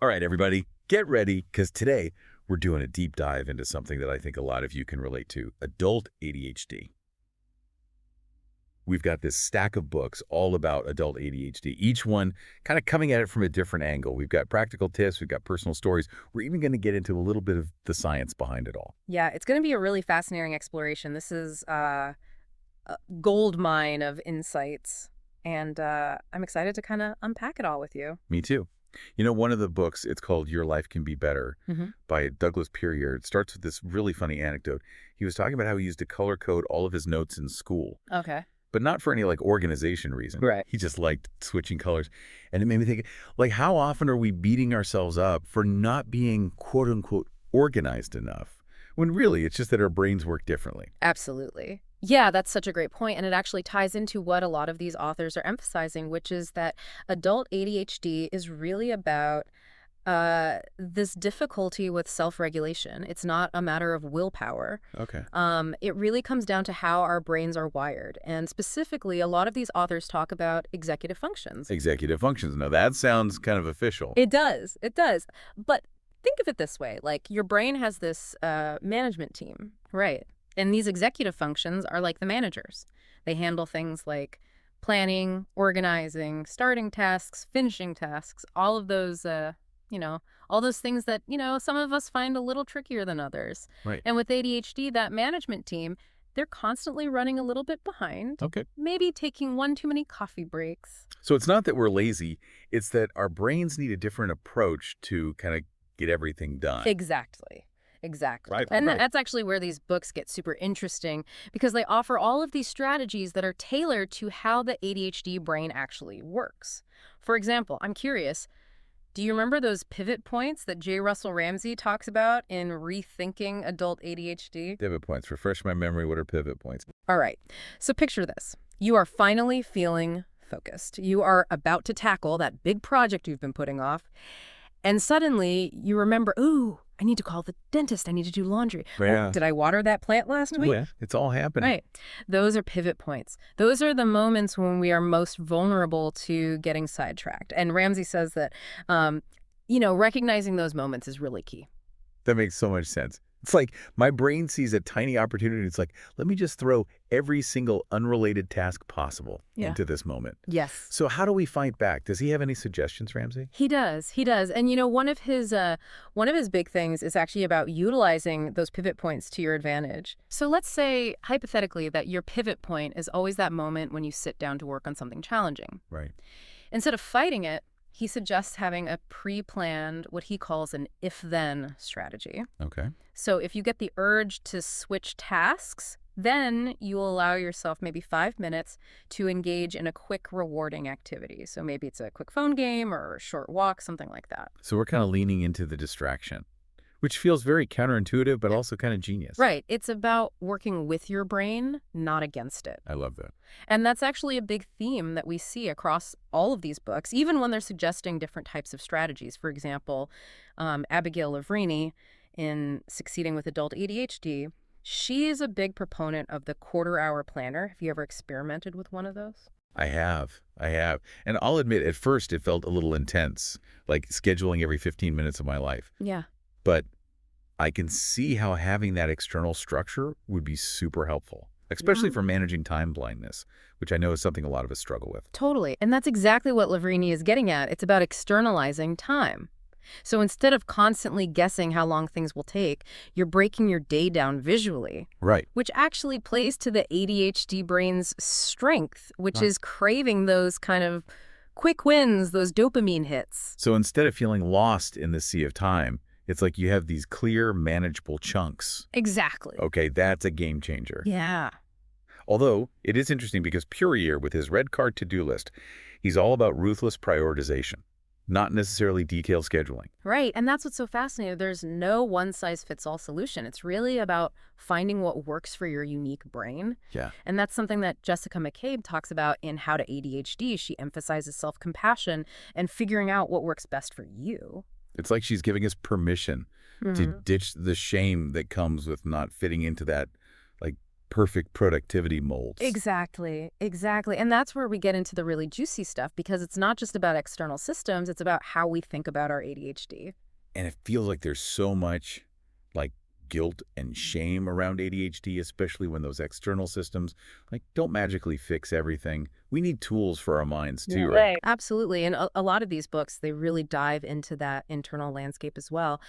All right, everybody, get ready, because today we're doing a deep dive into something that I think a lot of you can relate to, adult ADHD. We've got this stack of books all about adult ADHD, each one kind of coming at it from a different angle. We've got practical tips, we've got personal stories. We're even going to get into a little bit of the science behind it all. Yeah, it's going to be a really fascinating exploration. This is a gold mine of insights, and I'm excited to kind of unpack it all with you. Me too. You know, one of the books, it's called Your Life Can Be Better by Douglas Puryear. It starts with this really funny anecdote. He was talking about how he used to color code all of his notes in school. Okay. But not for any, like, organization reason. Right. He just liked switching colors. And it made me think, like, how often are we beating ourselves up for not being, quote-unquote, organized enough, when really it's just that our brains work differently? Absolutely. Yeah, that's such a great point, and it actually ties into what a lot of these authors are emphasizing, which is that adult ADHD is really about this difficulty with self-regulation. It's not a matter of willpower. Okay. It really comes down to how our brains are wired. And specifically, a lot of these authors talk about executive functions. Executive functions. Now, that sounds kind of official. It does. It does. But think of it this way. Like, your brain has this management team, right? And these executive functions are like the managers. They handle things like planning, organizing, starting tasks, finishing tasks, all of those all those things that, some of us find a little trickier than others. Right. And with ADHD, that management team, they're constantly running a little bit behind. Okay. Maybe taking one too many coffee breaks. So it's not that we're lazy. It's that our brains need a different approach to kind of get everything done. Exactly. Exactly. Right, And right. that's actually where these books get super interesting, because they offer all of these strategies that are tailored to how the ADHD brain actually works. For example, I'm curious, do you remember those pivot points that J. Russell Ramsay talks about in Rethinking Adult ADHD? Pivot points. Refresh my memory. What are pivot points? All right. So picture this. You are finally feeling focused. You are about to tackle that big project you've been putting off. And suddenly you remember, ooh, I need to call the dentist. I need to do laundry. Yeah. Oh, did I water that plant last week? Yeah, it's all happening. Right. Those are pivot points. Those are the moments when we are most vulnerable to getting sidetracked. And Ramsay says that, recognizing those moments is really key. That makes so much sense. It's like my brain sees a tiny opportunity. It's like, let me just throw every single unrelated task possible into this moment. Yes. So how do we fight back? Does he have any suggestions, Ramsay? He does. He does. And one of his big things is actually about utilizing those pivot points to your advantage. So let's say hypothetically that your pivot point is always that moment when you sit down to work on something challenging. Right. Instead of fighting it, he suggests having a pre-planned, what he calls an if-then strategy. Okay. So if you get the urge to switch tasks, then you will allow yourself maybe 5 minutes to engage in a quick, rewarding activity. So maybe it's a quick phone game or a short walk, something like that. So we're kind of leaning into the distraction, which feels very counterintuitive, but also kind of genius. Right. It's about working with your brain, not against it. I love that. And that's actually a big theme that we see across all of these books, even when they're suggesting different types of strategies. For example, Abigail Levrini, in Succeeding with Adult ADHD, she is a big proponent of the quarter-hour planner. Have you ever experimented with one of those? I have. And I'll admit, at first it felt a little intense, like scheduling every 15 minutes of my life. Yeah. But I can see how having that external structure would be super helpful, especially for managing time blindness, which I know is something a lot of us struggle with. Totally. And that's exactly what Levrini is getting at. It's about externalizing time. So instead of constantly guessing how long things will take, you're breaking your day down visually. Right. Which actually plays to the ADHD brain's strength, which is craving those kind of quick wins, those dopamine hits. So instead of feeling lost in the sea of time, it's like you have these clear, manageable chunks. Exactly. Okay, that's a game changer. Yeah. Although, it is interesting because Puryear, with his red card to-do list, he's all about ruthless prioritization, not necessarily detailed scheduling. Right. And that's what's so fascinating. There's no one-size-fits-all solution. It's really about finding what works for your unique brain. Yeah. And that's something that Jessica McCabe talks about in How to ADHD. She emphasizes self-compassion and figuring out what works best for you. It's like she's giving us permission to ditch the shame that comes with not fitting into that, like, perfect productivity molds. Exactly, exactly. And that's where we get into the really juicy stuff, because it's not just about external systems, it's about how we think about our ADHD. And it feels like there's so much like guilt and shame around ADHD, especially when those external systems like don't magically fix everything. We need tools for our minds too, right? Right. Absolutely. And a lot of these books, they really dive into that internal landscape as well.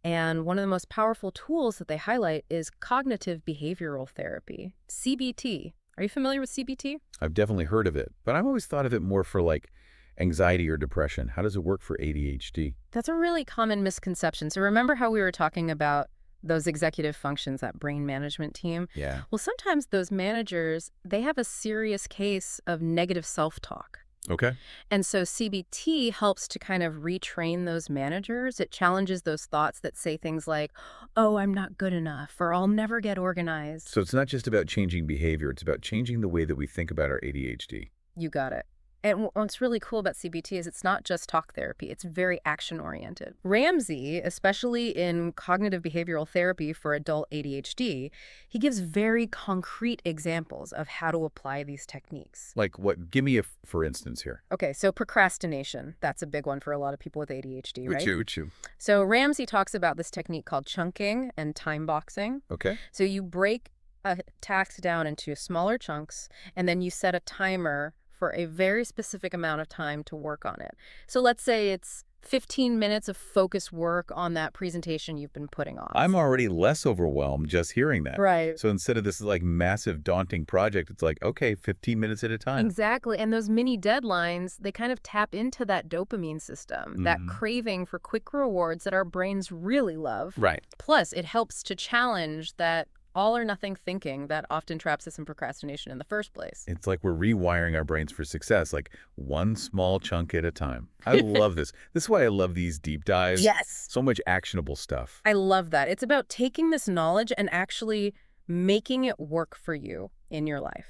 And one of the most powerful tools that they highlight is cognitive behavioral therapy, CBT. Are you familiar with CBT? I've definitely heard of it, but I've always thought of it more for like anxiety or depression. How does it work for ADHD? That's a really common misconception. So remember how we were talking about those executive functions, that brain management team? Yeah. Well, sometimes those managers, they have a serious case of negative self-talk. Okay. And so CBT helps to kind of retrain those managers. It challenges those thoughts that say things like, oh, I'm not good enough, or I'll never get organized. So it's not just about changing behavior, it's about changing the way that we think about our ADHD. You got it. And what's really cool about CBT is it's not just talk therapy. It's very action-oriented. Ramsay, especially in cognitive behavioral therapy for adult ADHD, he gives very concrete examples of how to apply these techniques. Like what? Give me a for instance here. Okay, so procrastination. That's a big one for a lot of people with ADHD, right? Would you? So Ramsay talks about this technique called chunking and time boxing. Okay. So you break a task down into smaller chunks, and then you set a timer for a very specific amount of time to work on it. So let's say it's 15 minutes of focused work on that presentation you've been putting off. I'm already less overwhelmed just hearing that. Right. So instead of this like massive daunting project, it's like, okay, 15 minutes at a time. Exactly. And those mini deadlines, they kind of tap into that dopamine system, that craving for quick rewards that our brains really love. Right. Plus, it helps to challenge that all or nothing thinking that often traps us in procrastination in the first place. It's like we're rewiring our brains for success, like one small chunk at a time. I love this. This is why I love these deep dives. Yes. So much actionable stuff. I love that. It's about taking this knowledge and actually making it work for you in your life.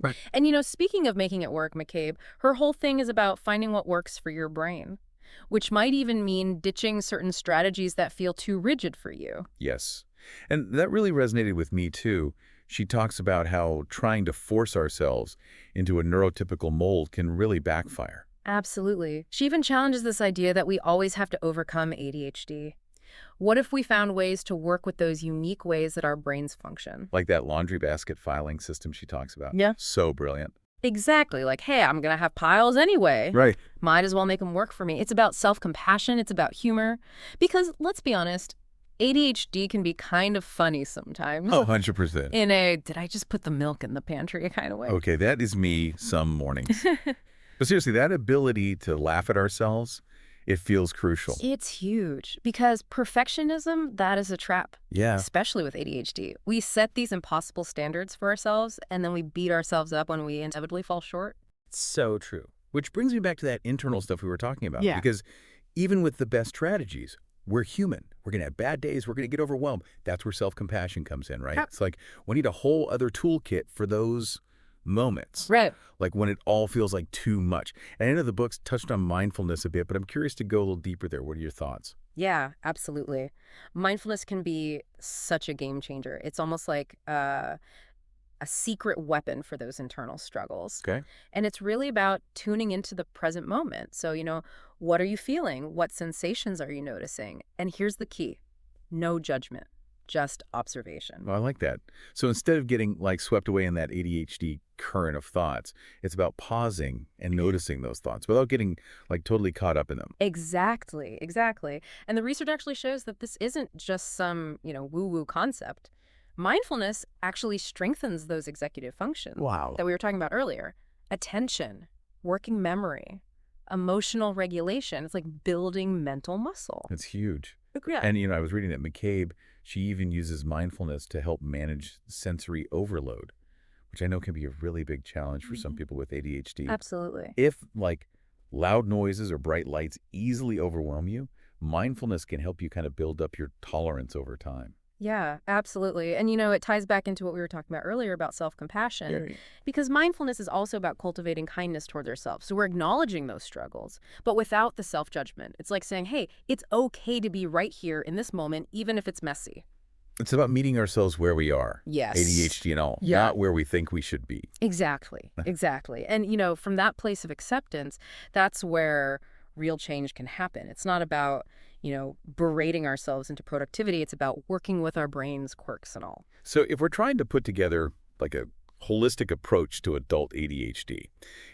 Right. And, speaking of making it work, McCabe, her whole thing is about finding what works for your brain, which might even mean ditching certain strategies that feel too rigid for you. Yes. And that really resonated with me, too. She talks about how trying to force ourselves into a neurotypical mold can really backfire. Absolutely. She even challenges this idea that we always have to overcome ADHD. What if we found ways to work with those unique ways that our brains function? Like that laundry basket filing system she talks about. Yeah. So brilliant. Exactly. Like, hey, I'm going to have piles anyway. Right. Might as well make them work for me. It's about self-compassion. It's about humor. Because let's be honest, ADHD can be kind of funny sometimes. Oh, 100%. In a, did I just put the milk in the pantry kind of way? Okay, that is me some mornings. But seriously, that ability to laugh at ourselves, it feels crucial. It's huge because perfectionism, that is a trap. Yeah. Especially with ADHD. We set these impossible standards for ourselves, and then we beat ourselves up when we inevitably fall short. So true. Which brings me back to that internal stuff we were talking about. Yeah. Because even with the best strategies, we're human. We're going to have bad days. We're going to get overwhelmed. That's where self-compassion comes in, right? Yep. It's like we need a whole other toolkit for those moments. Right. Like when it all feels like too much. And I know the book's touched on mindfulness a bit, but I'm curious to go a little deeper there. What are your thoughts? Yeah, absolutely. Mindfulness can be such a game changer. It's almost like a secret weapon for those internal struggles. Okay. And it's really about tuning into the present moment. So, what are you feeling? What sensations are you noticing? And here's the key. No judgment, just observation. Well, I like that. So instead of getting like swept away in that ADHD current of thoughts, it's about pausing and noticing those thoughts without getting like totally caught up in them. Exactly, exactly. And the research actually shows that this isn't just some, woo-woo concept. Mindfulness actually strengthens those executive functions that we were talking about earlier. Attention, working memory, emotional regulation. It's like building mental muscle. It's huge. Yeah. And, I was reading that McCabe, she even uses mindfulness to help manage sensory overload, which I know can be a really big challenge for some people with ADHD. Absolutely. If, like, loud noises or bright lights easily overwhelm you, mindfulness can help you kind of build up your tolerance over time. Yeah, absolutely. And, it ties back into what we were talking about earlier about self-compassion. Because mindfulness is also about cultivating kindness towards ourselves. So we're acknowledging those struggles, but without the self-judgment. It's like saying, hey, it's okay to be right here in this moment, even if it's messy. It's about meeting ourselves where we are, Yes. ADHD and all, Yeah. not where we think we should be. Exactly. Exactly. And, from that place of acceptance, that's where real change can happen. It's not about, berating ourselves into productivity. It's about working with our brain's quirks and all. So if we're trying to put together like a holistic approach to adult ADHD,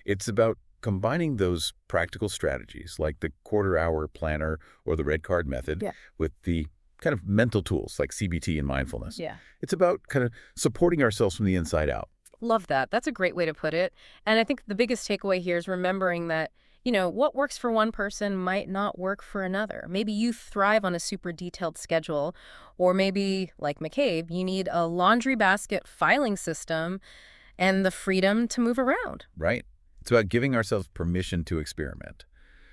it's about combining those practical strategies like the quarter-hour planner or the red card method Yeah. with the kind of mental tools like CBT and mindfulness. Yeah. It's about kind of supporting ourselves from the inside out. Love that. That's a great way to put it. And I think the biggest takeaway here is remembering that, what works for one person might not work for another. Maybe you thrive on a super detailed schedule, or maybe, like McCabe, you need a laundry basket filing system and the freedom to move around. Right? It's about giving ourselves permission to experiment,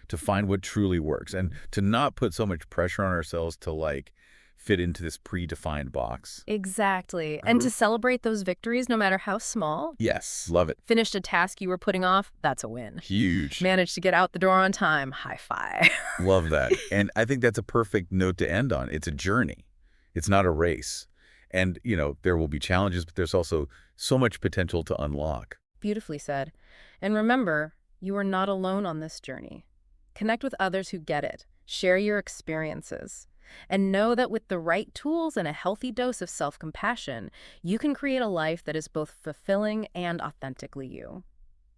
to find what truly works, and to not put so much pressure on ourselves to, like, fit into this predefined box. Exactly. And to celebrate those victories, no matter how small. Yes. Love it. Finished a task you were putting off, that's a win. Huge. Managed to get out the door on time, high five. Love that. And I think that's a perfect note to end on. It's a journey. It's not a race. And, there will be challenges, but there's also so much potential to unlock. Beautifully said. And remember, you are not alone on this journey. Connect with others who get it. Share your experiences. And know that with the right tools and a healthy dose of self-compassion, you can create a life that is both fulfilling and authentically you.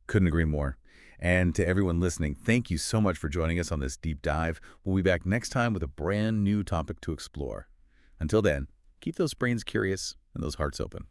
Couldn't agree more. And to everyone listening, thank you so much for joining us on this deep dive. We'll be back next time with a brand new topic to explore. Until then, keep those brains curious and those hearts open.